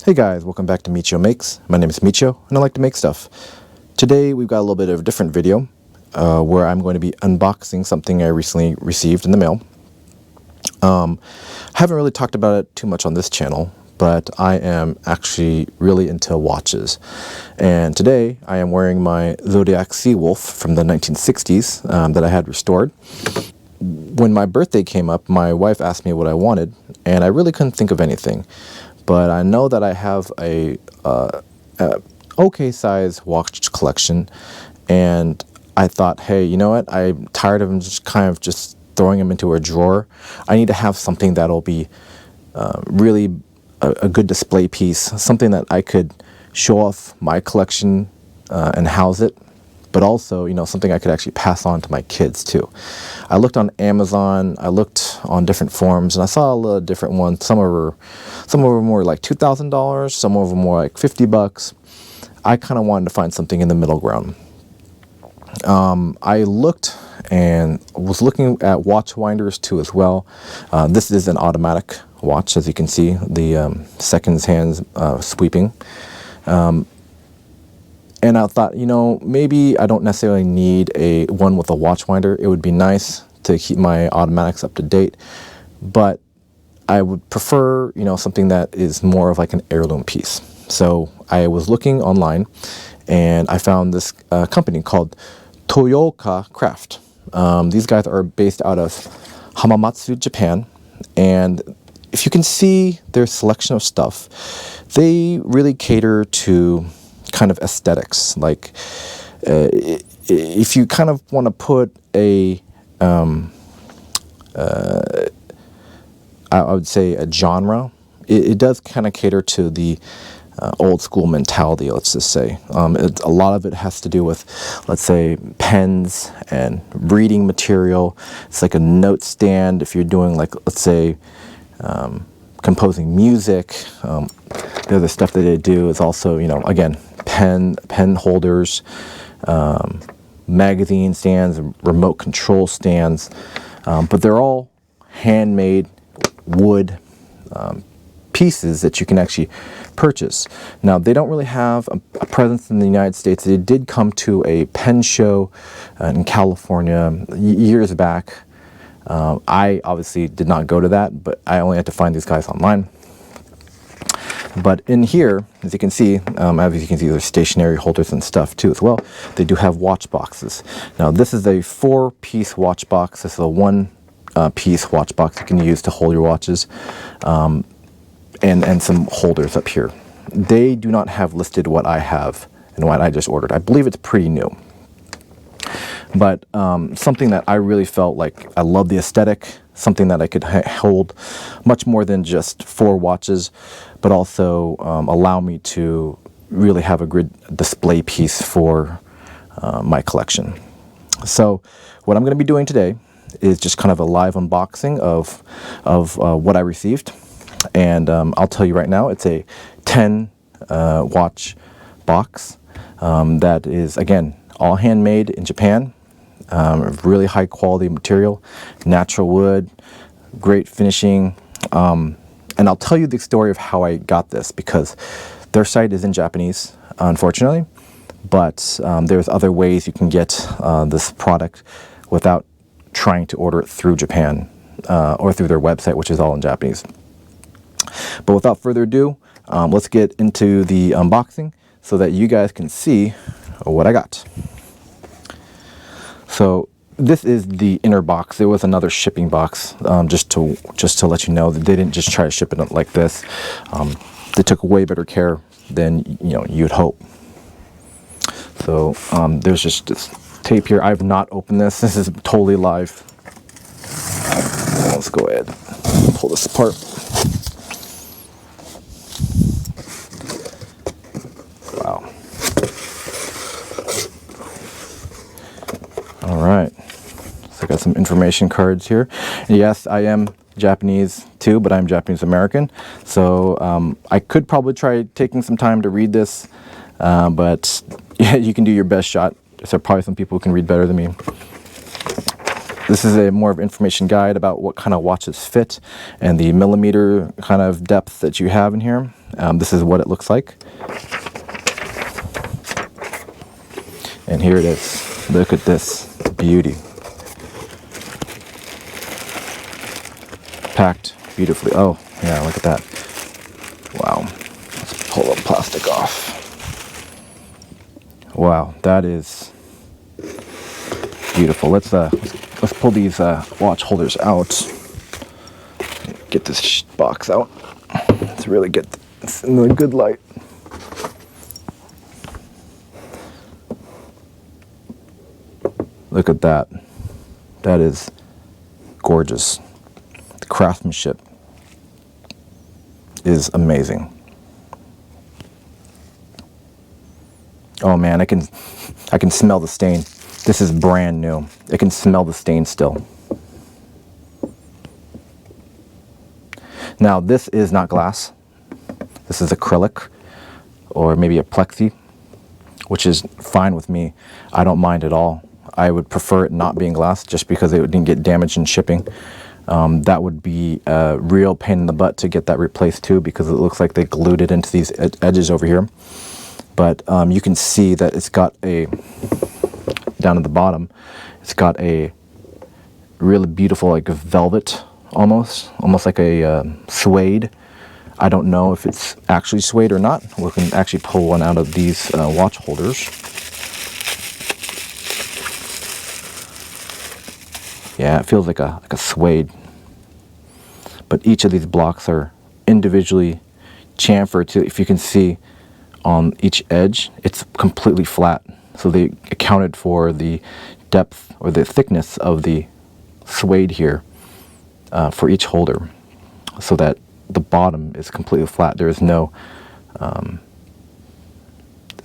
Hey guys, welcome back to Michio Makes. My name is Michio and I like to make stuff. Today we've got a little bit of a different video where I'm going to be unboxing something I recently received in the mail. I haven't really talked about it too much on this channel, but I am actually really into watches. And today I am wearing my Zodiac Seawolf from the 1960s that I had restored. When my birthday came up, my wife asked me what I wanted, and I really couldn't think of anything. But I know that I have a okay size watch collection, and I thought, hey, you know what? I'm tired of them just kind of just throwing them into a drawer. I need to have something that'll be really a good display piece, something that I could show off my collection and house it, but also, you know, something I could actually pass on to my kids too. I looked on Amazon, I looked on different forums, and I saw a lot of different ones. Some of them were like $2,000, some of them were like $50. I kind of wanted to find something in the middle ground. I looked and was looking at watch winders too as well. This is an automatic watch, as you can see, the seconds hands sweeping. And I thought, you know, maybe I don't necessarily need one with a watch winder. It would be nice to keep my automatics up to date, but I would prefer, you know, something that is more of like an heirloom piece. So I was looking online and I found this company called Toyooka Craft. These guys are based out of Hamamatsu, Japan, and if you can see their selection of stuff, they really cater to kind of aesthetics. Like if you kind of want to put I would say a genre, it does kind of cater to the old school mentality, let's just say. A lot of it has to do with, let's say, pens and reading material. It's like a note stand if you're doing, like, let's say, composing music. The other stuff that they do is also, you know, again, pen holders, magazine stands, remote control stands, but they're all handmade wood pieces that you can actually purchase. Now, they don't really have a presence in the United States. They did come to a pen show in California years back. I obviously did not go to that, but I only had to find these guys online. But in here, as you can see, there's stationery holders and stuff too as well. They do have watch boxes. Now, this is a 4-piece watch box. This is a 1-piece watch box you can use to hold your watches, and some holders up here. They do not have listed what I have and what I just ordered. I believe it's pretty new. But something that I really felt like I love the aesthetic, something that I could hold much more than just 4 watches, but also allow me to really have a good display piece for my collection. So what I'm going to be doing today is just kind of a live unboxing of what I received. And I'll tell you right now, it's a 10 watch box that is, again, all handmade in Japan. Really high quality material, natural wood, great finishing. And I'll tell you the story of how I got this, because their site is in Japanese, unfortunately, but there's other ways you can get this product without trying to order it through Japan or through their website, which is all in Japanese. But without further ado, let's get into the unboxing so that you guys can see what I got. So this is the inner box. There was another shipping box, just to let you know that they didn't just try to ship it like this. They took way better care than, you know, you'd hope. So there's just this tape here. I've not opened this. This is totally live. Let's go ahead and pull this apart. Wow. All right. So I got some information cards here. And yes, I am Japanese too, but I'm Japanese American. So I could probably try taking some time to read this, but yeah, you can do your best shot. There's probably some people who can read better than me. This is a more of information guide about what kind of watches fit and the millimeter kind of depth that you have in here. This is what it looks like. And here it is. Look at this beauty. Packed beautifully. Oh, yeah, look at that. Wow. Let's pull the plastic off. Wow, that is beautiful. Let's pull these watch holders out. Get this box out. Let's really get this in the good light. Look at that. That is gorgeous. The craftsmanship is amazing. Oh man, I can smell the stain. This is brand new. I can smell the stain still. Now this is not glass. This is acrylic or maybe a plexi, which is fine with me. I don't mind at all. I would prefer it not being glass just because it didn't get damaged in shipping. That would be a real pain in the butt to get that replaced too, because it looks like they glued it into these edges over here. But you can see that it's got a, down at the bottom, it's got a really beautiful like velvet, almost like a suede. I don't know if it's actually suede or not. We can actually pull one out of these watch holders. Yeah, it feels like a suede. But each of these blocks are individually chamfered to, if you can see on each edge, it's completely flat. So they accounted for the depth or the thickness of the suede here for each holder, so that the bottom is completely flat. There's no kind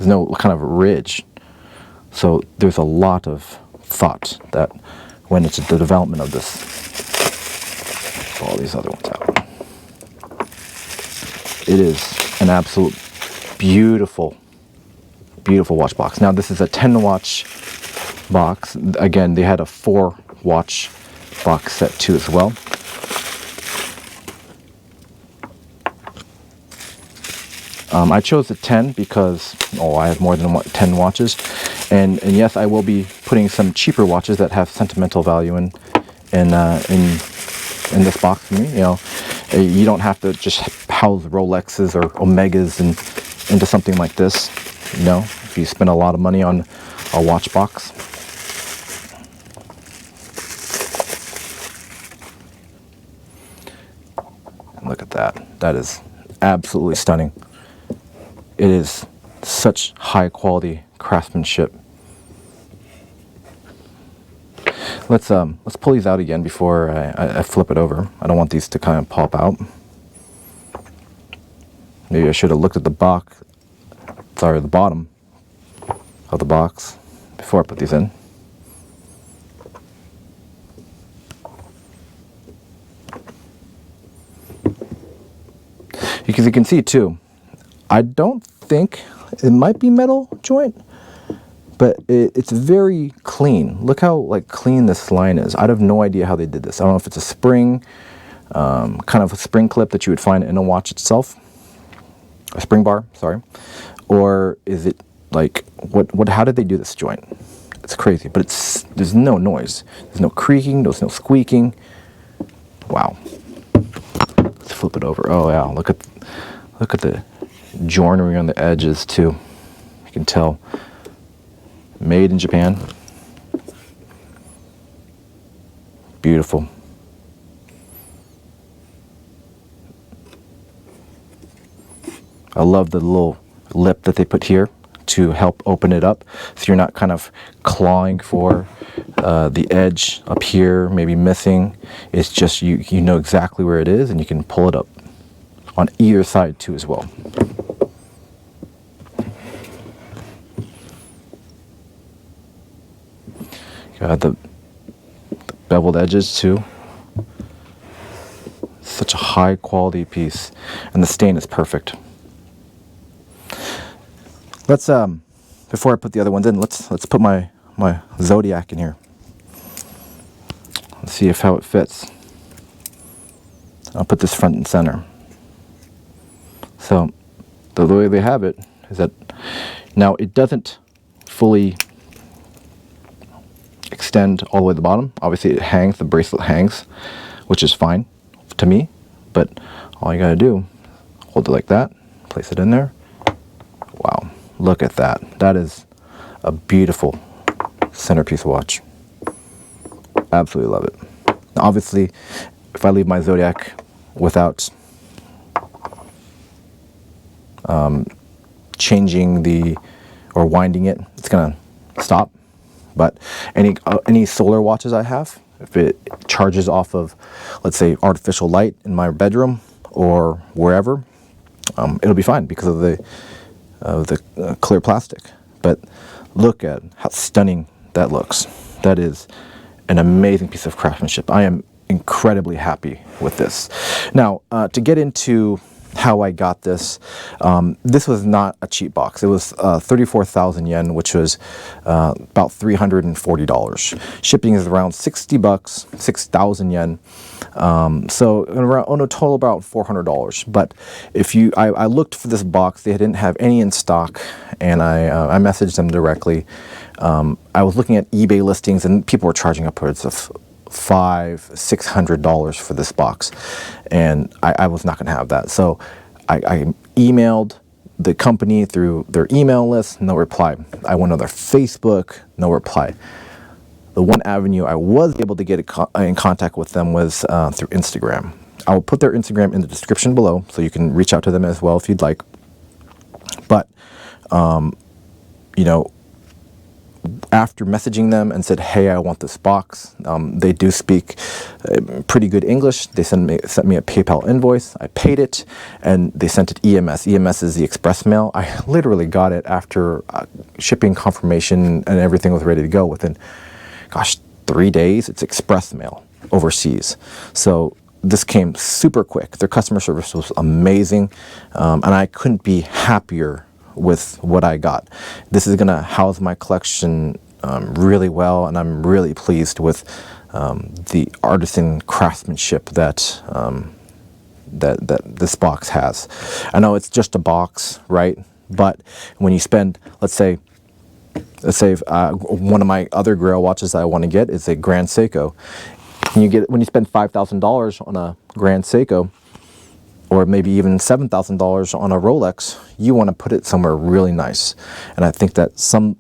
of ridge. So there's a lot of thought that went into the development of this. Pull all these other ones out. It is an absolute beautiful, beautiful watch box. Now this is a 10 watch box. Again, they had a 4 watch box set too as well. I chose the 10 because, I have more than 10 watches. And yes, I will be putting some cheaper watches that have sentimental value in this box for me. You know, you don't have to just house Rolexes or Omegas into something like this. You know, if you spend a lot of money on a watch box. And look at that. That is absolutely stunning. It is such high quality craftsmanship. Let's pull these out again before I flip it over. I don't want these to kind of pop out. Maybe I should have looked at the the bottom of the box before I put these in. Because you can see too, I don't think it might be metal joint, but it's very clean. Look how like clean this line is. I have no idea how they did this. I don't know if it's a spring, kind of a spring clip that you would find in a watch itself, a spring bar, sorry, or is it like what? How did they do this joint? It's crazy, but there's no noise. There's no creaking. There's no squeaking. Wow. Let's flip it over. Oh yeah, look at the joinery on the edges too. You can tell. Made in Japan. Beautiful. I love the little lip that they put here to help open it up, so you're not kind of clawing for the edge up here, maybe missing. It's just you know exactly where it is, and you can pull it up on either side too as well. Got the beveled edges too. Such a high quality piece, and the stain is perfect. Let's before I put the other ones in, let's put my Zodiac in here. Let's see how it fits. I'll put this front and center. So the way they have it is that now it doesn't fully extend all the way to the bottom. Obviously it hangs, the bracelet hangs, which is fine to me, but all you gotta do, hold it like that, place it in there. Wow, look at that. That is a beautiful centerpiece watch. Absolutely love it. Now, obviously, if I leave my Zodiac without changing or winding it, it's gonna stop. But any solar watches I have, if it charges off of, let's say, artificial light in my bedroom or wherever, it'll be fine because of the clear plastic. But look at how stunning that looks. That is an amazing piece of craftsmanship. I am incredibly happy with this. Now, to get into how I got this, this was not a cheap box. It was 34,000 yen, which was about $340. Shipping is around 60 bucks, 6,000 yen. So around, on a total about $400. But if I looked for this box, they didn't have any in stock, and I messaged them directly. I was looking at eBay listings, and people were charging upwards of $500-600 for this box, and I was not going to have that. So I emailed the company through their email list, no reply. I went on their Facebook, no reply. The one avenue I was able to get in contact with them was through Instagram. I will put their Instagram in the description below, so you can reach out to them as well if you'd like. But you know, after messaging them and said, hey, I want this box, they do speak pretty good English. They sent me a PayPal invoice. I paid it, and they sent it EMS. EMS is the express mail. I literally got it after shipping confirmation and everything was ready to go within, gosh, 3 days. It's express mail overseas. So this came super quick. Their customer service was amazing, and I couldn't be happier with what I got. This is gonna house my collection really well, and I'm really pleased with the artisan craftsmanship that that this box has. I know it's just a box, right? But when you spend, let's say one of my other Grail watches that I want to get is a Grand Seiko. When you spend $5,000 on a Grand Seiko, or maybe even $7,000 on a Rolex, you want to put it somewhere really nice. And I think that something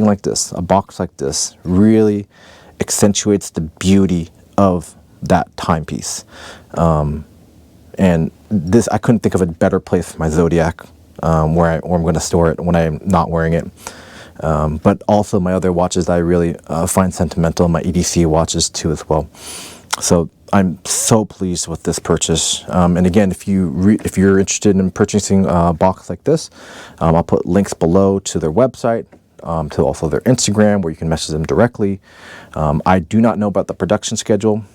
like this, a box like this, really accentuates the beauty of that timepiece. And this, I couldn't think of a better place for my Zodiac, where I'm going to store it when I'm not wearing it. But also my other watches that I really find sentimental, my EDC watches too as well. So I'm so pleased with this purchase. And again, if you're interested in purchasing a box like this, I'll put links below to their website, to also their Instagram, where you can message them directly. I do not know about the production schedule,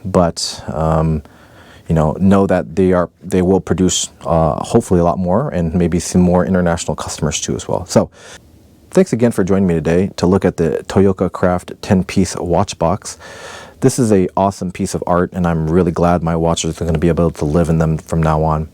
but know that they will produce hopefully a lot more, and maybe some more international customers too as well. So thanks again for joining me today to look at the Toyooka Craft 10-piece watch box. This is an awesome piece of art, and I'm really glad my watches are going to be able to live in them from now on.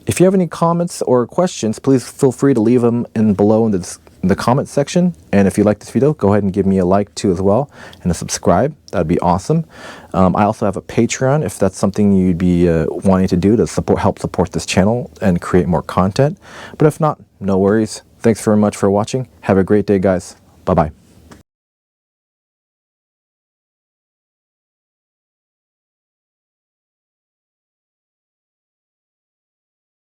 If you have any comments or questions, please feel free to leave them below in the comment section. And if you like this video, go ahead and give me a like too as well, and a subscribe. That'd be awesome. I also have a Patreon if that's something you'd be wanting to do to help support this channel and create more content. But if not, no worries. Thanks very much for watching. Have a great day, guys. Bye-bye.